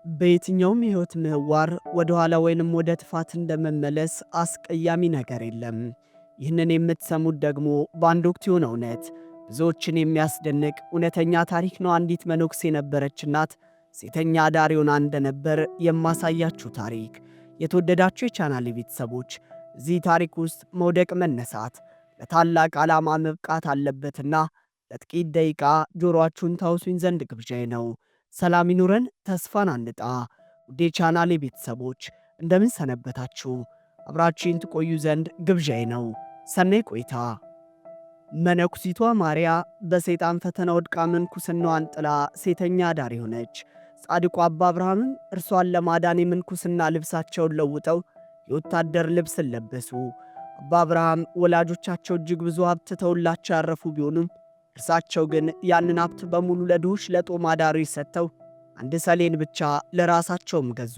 በየትኛውም የህይወት ምህዋር ወደ ኋላ ወይንም ወደ ጥፋት እንደመመለስ አስቀያሚ ነገር የለም። ይህንን የምትሰሙት ደግሞ በአንድ ወቅት የሆነ እውነት ብዙዎችን የሚያስደንቅ እውነተኛ ታሪክ ነው። አንዲት መነኩሴ የነበረች እናት ሴተኛ አዳሪ ሆና እንደነበር የማሳያችሁ ታሪክ። የተወደዳችሁ የቻናሌ ቤተሰቦች እዚህ ታሪክ ውስጥ መውደቅ መነሳት ለታላቅ ዓላማ መብቃት አለበትና ለጥቂት ደቂቃ ጆሮአችሁን ታውሱኝ ዘንድ ግብዣዬ ነው። ሰላም ይኑረን፣ ተስፋን አንጣ። ውዴ ቻናሌ ቤተሰቦች እንደምን ሰነበታችሁ? አብራችሁን ትቆዩ ዘንድ ግብዣዬ ነው። ሰናይ ቆይታ። መነኩሲቷ ማርያ በሰይጣን ፈተና ወድቃ ምንኩስናዋን ጥላ ሴተኛ አዳሪ ሆነች። ጻድቁ አባ አብርሃምም እርሷን ለማዳን የምንኩስና ልብሳቸውን ለውጠው የወታደር ልብስን ለበሱ። አባ አብርሃም ወላጆቻቸው እጅግ ብዙ ሀብት ተውላቸው ያረፉ ቢሆኑም እርሳቸው ግን ያንን ሀብት በሙሉ ለድሆች ለጦም አዳሪዎች ሰጥተው አንድ ሰሌን ብቻ ለራሳቸውም ገዙ።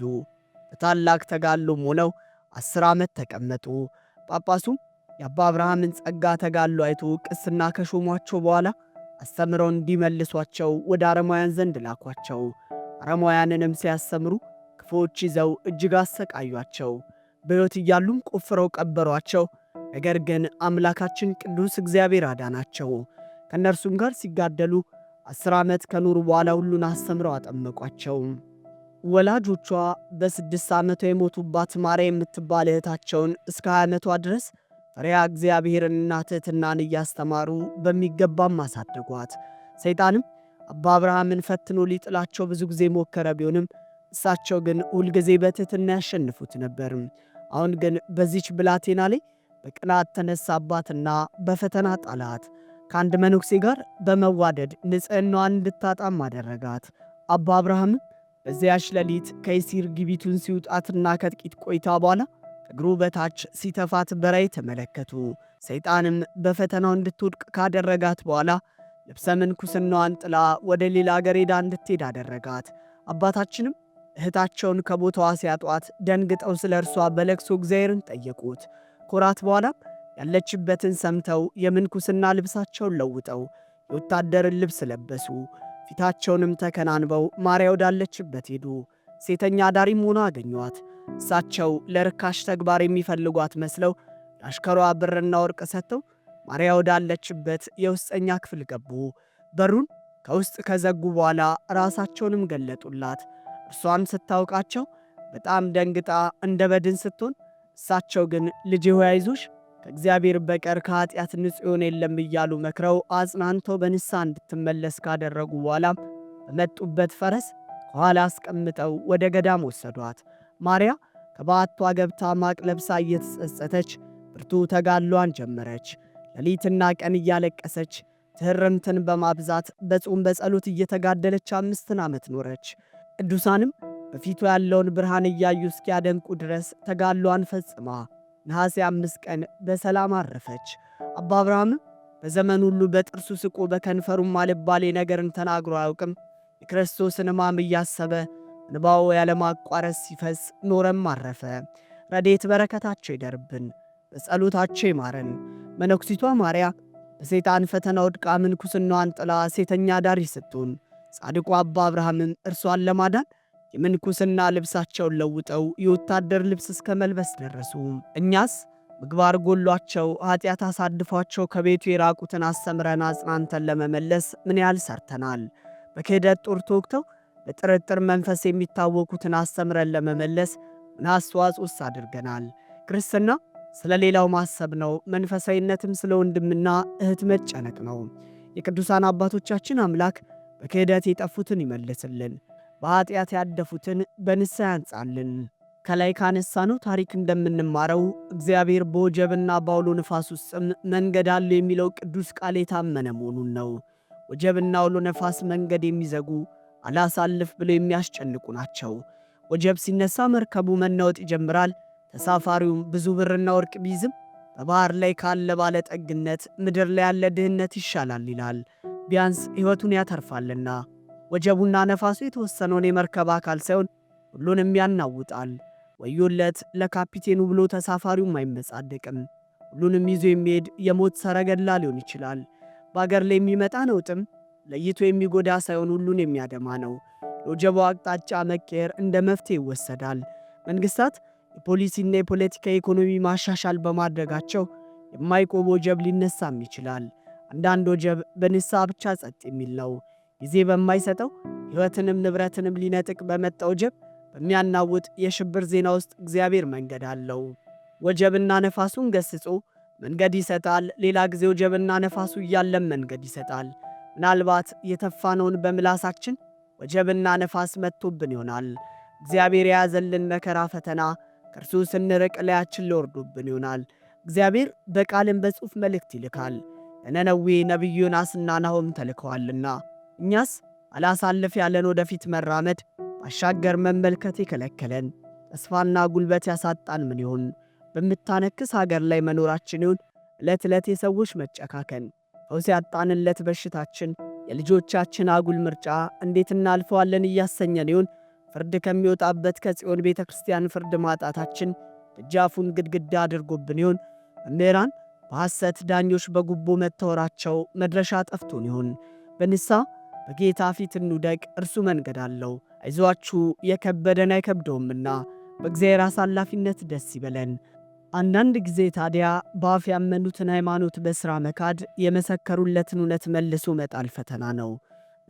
በታላቅ ተጋድሎም ሆነው 10 ዓመት ተቀመጡ። ጳጳሱም የአባ አብርሃምን ጸጋ ተጋድሎ አይቶ ቅስና ከሾሟቸው በኋላ አስተምረው እንዲመልሷቸው ወደ አረማውያን ዘንድ ላኳቸው። አረማውያንንም ሲያስተምሩ ክፉዎች ይዘው እጅግ አሰቃዩአቸው። በሕይወት እያሉም ቆፍረው ቀበሯቸው። ነገር ግን አምላካችን ቅዱስ እግዚአብሔር አዳናቸው። ከእነርሱም ጋር ሲጋደሉ 10 ዓመት ከኖሩ በኋላ ሁሉን አስተምረው አጠመቋቸው። ወላጆቿ በ6 ዓመቷ የሞቱባት ማርያም የምትባል እህታቸውን እስከ 20 ዓመቷ ድረስ ፈሪሃ እግዚአብሔርንና ትሕትናን እያስተማሩ በሚገባም አሳደጓት። ሰይጣንም አባ አብርሃምን ፈትኖ ሊጥላቸው ብዙ ጊዜ ሞከረ ቢሆንም እሳቸው ግን ሁልጊዜ በትሕትና ያሸንፉት ነበር። አሁን ግን በዚች ብላቴና ላይ በቅናት ተነሳባትና በፈተና ጣላት። ከአንድ መነኩሴ ጋር በመዋደድ ንጽሕናዋን እንድታጣም አደረጋት። አባ አብርሃምም በዚያች ሌሊት ከይሲር ግቢቱን ሲውጣትና ከጥቂት ቆይታ በኋላ እግሩ በታች ሲተፋት በራእይ ተመለከቱ። ሰይጣንም በፈተናው እንድትወድቅ ካደረጋት በኋላ ልብሰ ምንኩስናዋን ጥላ ወደ ሌላ አገር ሄዳ እንድትሄድ አደረጋት። አባታችንም እህታቸውን ከቦታዋ ሲያጧት ደንግጠው ስለ እርሷ በለቅሶ እግዚአብሔርን ጠየቁት። ኮራት በኋላም ያለችበትን ሰምተው የምንኩስና ልብሳቸውን ለውጠው የወታደርን ልብስ ለበሱ። ፊታቸውንም ተከናንበው ማርያ ወዳለችበት ሄዱ። ሴተኛ አዳሪም ሆና አገኟት። እሳቸው ለርካሽ ተግባር የሚፈልጓት መስለው ለአሽከሯ ብርና ወርቅ ሰጥተው ማርያ ወዳለችበት የውስጠኛ ክፍል ገቡ። በሩን ከውስጥ ከዘጉ በኋላ ራሳቸውንም ገለጡላት። እርሷም ስታውቃቸው በጣም ደንግጣ እንደ በድን ስትሆን፣ እሳቸው ግን ልጄ ሆይ አይዞሽ ከእግዚአብሔር በቀር ከኃጢአት ንጹሕ የሆነ የለም እያሉ መክረው አጽናንተው በንስሐ እንድትመለስ ካደረጉ በኋላም በመጡበት ፈረስ ከኋላ አስቀምጠው ወደ ገዳም ወሰዷት። ማርያ ከበዓቷ ገብታ ማቅ ለብሳ እየተጸጸተች ብርቱ ተጋድሎዋን ጀመረች። ሌሊትና ቀን እያለቀሰች ትሕርምትን በማብዛት በጾም በጸሎት እየተጋደለች 5 ዓመት ኖረች። ቅዱሳንም በፊቱ ያለውን ብርሃን እያዩ እስኪያደንቁ ድረስ ተጋድሎዋን ፈጽማ ነሐሴ 5 ቀን በሰላም አረፈች። አባ አብርሃምም በዘመን ሁሉ በጥርሱ ስቆ በከንፈሩም አልባሌ ነገርን ተናግሮ አያውቅም። የክርስቶስን ሕማም እያሰበ እንባው ያለማቋረጥ ሲፈስ ኖረም አረፈ። ረድኤት በረከታቸው ይደርብን፣ በጸሎታቸው ይማረን። መነኩሲቷ ማርያ በሰይጣን ፈተና ወድቃ ምንኩስናዋን ጥላ ሴተኛ አዳሪ ስትሆን፣ ጻድቁ አባ አብርሃምም እርሷን ለማዳን የምንኩስና ልብሳቸውን ለውጠው የወታደር ልብስ እስከ መልበስ ደረሱ። እኛስ ምግባር ጎሏቸው ኃጢአት አሳድፏቸው ከቤቱ የራቁትን አስተምረን አጽናንተን ለመመለስ ምን ያህል ሰርተናል? በክህደት ጦር ተወግተው በጥርጥር መንፈስ የሚታወቁትን አስተምረን ለመመለስ ምን አስተዋጽኦስ አድርገናል? ክርስትና ስለ ሌላው ማሰብ ነው። መንፈሳዊነትም ስለ ወንድምና እህት መጨነቅ ነው። የቅዱሳን አባቶቻችን አምላክ በክህደት የጠፉትን ይመልስልን፣ በኃጢአት ያደፉትን በንስሐ ያንጻልን። ከላይ ካነሳነው ታሪክ እንደምንማረው እግዚአብሔር በወጀብና በአውሎ ነፋስ ውስጥም መንገድ አለው የሚለው ቅዱስ ቃል የታመነ መሆኑን ነው። ወጀብና አውሎ ነፋስ መንገድ የሚዘጉ አላሳልፍ ብለው የሚያስጨንቁ ናቸው። ወጀብ ሲነሳ መርከቡ መናወጥ ይጀምራል። ተሳፋሪውም ብዙ ብርና ወርቅ ቢይዝም በባህር ላይ ካለ ባለጠግነት ምድር ላይ ያለ ድህነት ይሻላል ይላል፣ ቢያንስ ሕይወቱን ያተርፋልና። ወጀቡና ነፋሱ የተወሰነውን የመርከብ አካል ሳይሆን ሁሉንም ያናውጣል። ወዮለት ለካፒቴኑ ብሎ ተሳፋሪውም አይመጻደቅም። ሁሉንም ይዞ የሚሄድ የሞት ሰረገላ ሊሆን ይችላል። በአገር ላይ የሚመጣ ነውጥም ለይቶ የሚጎዳ ሳይሆን ሁሉን የሚያደማ ነው። የወጀቡ አቅጣጫ መቀየር እንደ መፍትሄ ይወሰዳል። መንግሥታት የፖሊሲና የፖለቲካ ኢኮኖሚ ማሻሻል በማድረጋቸው የማይቆም ወጀብ ሊነሳም ይችላል። አንዳንድ ወጀብ በንስሐ ብቻ ጸጥ የሚል ነው። ጊዜ በማይሰጠው ሕይወትንም ንብረትንም ሊነጥቅ በመጣ ወጀብ በሚያናውጥ የሽብር ዜና ውስጥ እግዚአብሔር መንገድ አለው። ወጀብና ነፋሱን ገስጾ መንገድ ይሰጣል። ሌላ ጊዜ ወጀብና ነፋሱ እያለም መንገድ ይሰጣል። ምናልባት የተፋነውን በምላሳችን ወጀብና ነፋስ መጥቶብን ይሆናል። እግዚአብሔር የያዘልን መከራ ፈተና ከእርሱ ስንርቅ ላያችን ሊወርዱብን ይሆናል። እግዚአብሔር በቃልም በጽሑፍ መልእክት ይልካል። ለነነዌ ነቢዩ ዮናስና ናሆም ተልከዋልና እኛስ አላሳልፍ ያለን ወደፊት መራመድ ባሻገር መመልከት የከለከለን ተስፋና ጉልበት ያሳጣን ምን ይሆን? በምታነክስ ሀገር ላይ መኖራችን ይሁን? ዕለት ዕለት የሰዎች መጨካከን፣ ፈውስ ያጣንለት በሽታችን፣ የልጆቻችን አጉል ምርጫ እንዴት እናልፈዋለን እያሰኘን ይሁን? ፍርድ ከሚወጣበት ከጽዮን ቤተ ክርስቲያን ፍርድ ማጣታችን ደጃፉን ግድግዳ አድርጎብን ይሁን? መምህራን በሐሰት ዳኞች በጉቦ መታወራቸው መድረሻ ጠፍቶን ይሁን? በንስሐ በጌታ ፊት እንውደቅ፣ እርሱ መንገድ አለው። አይዟችሁ የከበደን አይከብደውምና በእግዚአብሔር አሳላፊነት ደስ ይበለን። አንዳንድ ጊዜ ታዲያ በአፍ ያመኑትን ሃይማኖት በሥራ መካድ፣ የመሰከሩለትን እውነት መልሶ መጣል ፈተና ነው።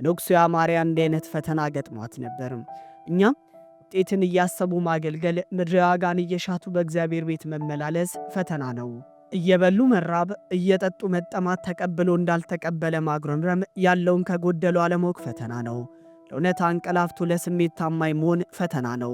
መነኩሴዋ ማርያም እንዲህ ዓይነት ፈተና ገጥሟት ነበር። እኛም ውጤትን እያሰቡ ማገልገል፣ ምድራዊ ዋጋን እየሻቱ በእግዚአብሔር ቤት መመላለስ ፈተና ነው። እየበሉ መራብ፣ እየጠጡ መጠማት፣ ተቀብሎ እንዳልተቀበለ ማጉረምረም፣ ያለውን ከጎደለው አለማወቅ ፈተና ነው። ለእውነት አንቀላፍቶ ለስሜት ታማኝ መሆን ፈተና ነው።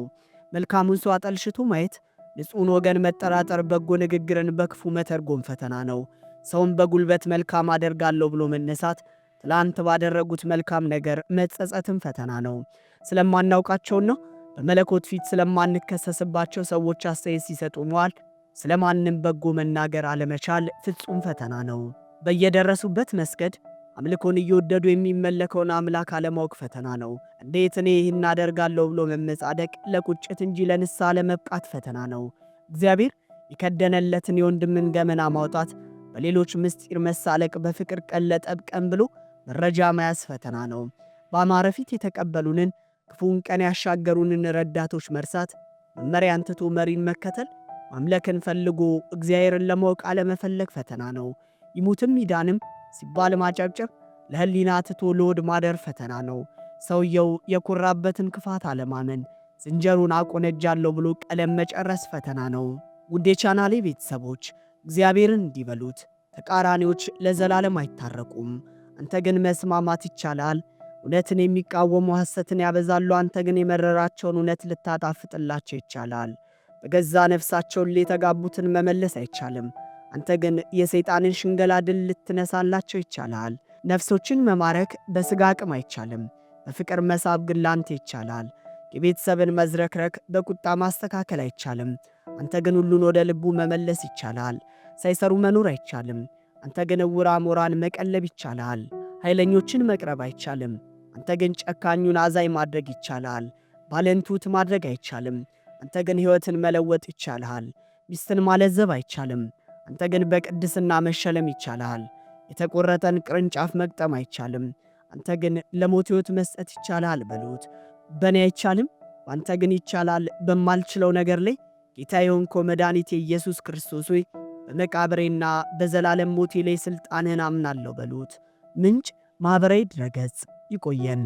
መልካሙን ሰው አጠልሽቶ ማየት፣ ንጹሕን ወገን መጠራጠር፣ በጎ ንግግርን በክፉ መተርጎም ፈተና ነው። ሰውን በጉልበት መልካም አደርጋለሁ ብሎ መነሳት፣ ትላንት ባደረጉት መልካም ነገር መጸጸትም ፈተና ነው። ስለማናውቃቸውና በመለኮት ፊት ስለማንከሰስባቸው ሰዎች አስተያየት ሲሰጡ መዋል፣ ስለማንም በጎ መናገር አለመቻል ፍጹም ፈተና ነው። በየደረሱበት መስገድ፣ አምልኮን እየወደዱ የሚመለከውን አምላክ አለማወቅ ፈተና ነው። እንዴት እኔ ይህን አደርጋለሁ ብሎ መመጻደቅ ለቁጭት እንጂ ለንስሐ ለመብቃት ፈተና ነው። እግዚአብሔር የከደነለትን የወንድምን ገመና ማውጣት፣ በሌሎች ምስጢር መሳለቅ፣ በፍቅር ቀን ለጠብ ቀን ብሎ መረጃ መያዝ ፈተና ነው። በአማረ ፊት የተቀበሉንን ክፉን ቀን ያሻገሩንን ረዳቶች መርሳት፣ መመሪያን ትቶ መሪን መከተል፣ ማምለክን ፈልጎ እግዚአብሔርን ለማወቅ አለመፈለግ ፈተና ነው። ይሙትም ይዳንም ሲባል ማጨብጨብ፣ ለሕሊና ትቶ ለሆድ ማደር ፈተና ነው። ሰውየው የኮራበትን ክፋት አለማመን፣ ዝንጀሮን አቆነጃለሁ ብሎ ቀለም መጨረስ ፈተና ነው። ውድ የቻናሌ ቤተሰቦች እግዚአብሔርን እንዲበሉት ተቃራኒዎች ለዘላለም አይታረቁም። አንተ ግን መስማማት ይቻላል። እውነትን የሚቃወሙ ሐሰትን ያበዛሉ። አንተ ግን የመረራቸውን እውነት ልታጣፍጥላቸው ይቻላል። በገዛ ነፍሳቸውን የተጋቡትን መመለስ አይቻልም። አንተ ግን የሰይጣንን ሽንገላ ድል ልትነሳላቸው ይቻላል። ነፍሶችን መማረክ በሥጋ አቅም አይቻልም፣ በፍቅር መሳብ ግን ላንተ ይቻላል። የቤተሰብን መዝረክረክ በቁጣ ማስተካከል አይቻልም። አንተ ግን ሁሉን ወደ ልቡ መመለስ ይቻላል። ሳይሰሩ መኖር አይቻልም። አንተ ግን ዕውር አሞራን መቀለብ ይቻላል። ኃይለኞችን መቅረብ አይቻልም። አንተ ግን ጨካኙን አዛኝ ማድረግ ይቻላል። ባለንቱት ማድረግ አይቻልም። አንተ ግን ሕይወትን መለወጥ ይቻልሃል። ሚስትን ማለዘብ አይቻልም። አንተ ግን በቅድስና መሸለም ይቻልሃል። የተቆረጠን ቅርንጫፍ መቅጠም አይቻልም። አንተ ግን ለሞት ሕይወት መስጠት ይቻልሃል በሉት። በእኔ አይቻልም፣ በአንተ ግን ይቻላል በማልችለው ነገር ላይ ጌታ የሆንከው መድኃኒቴ ኢየሱስ ክርስቶስ ሆይ በመቃብሬና በዘላለም ሞቴ ላይ ሥልጣንህን አምናለሁ በሉት። ምንጭ ማኅበራዊ ድረገጽ። ይቆየን።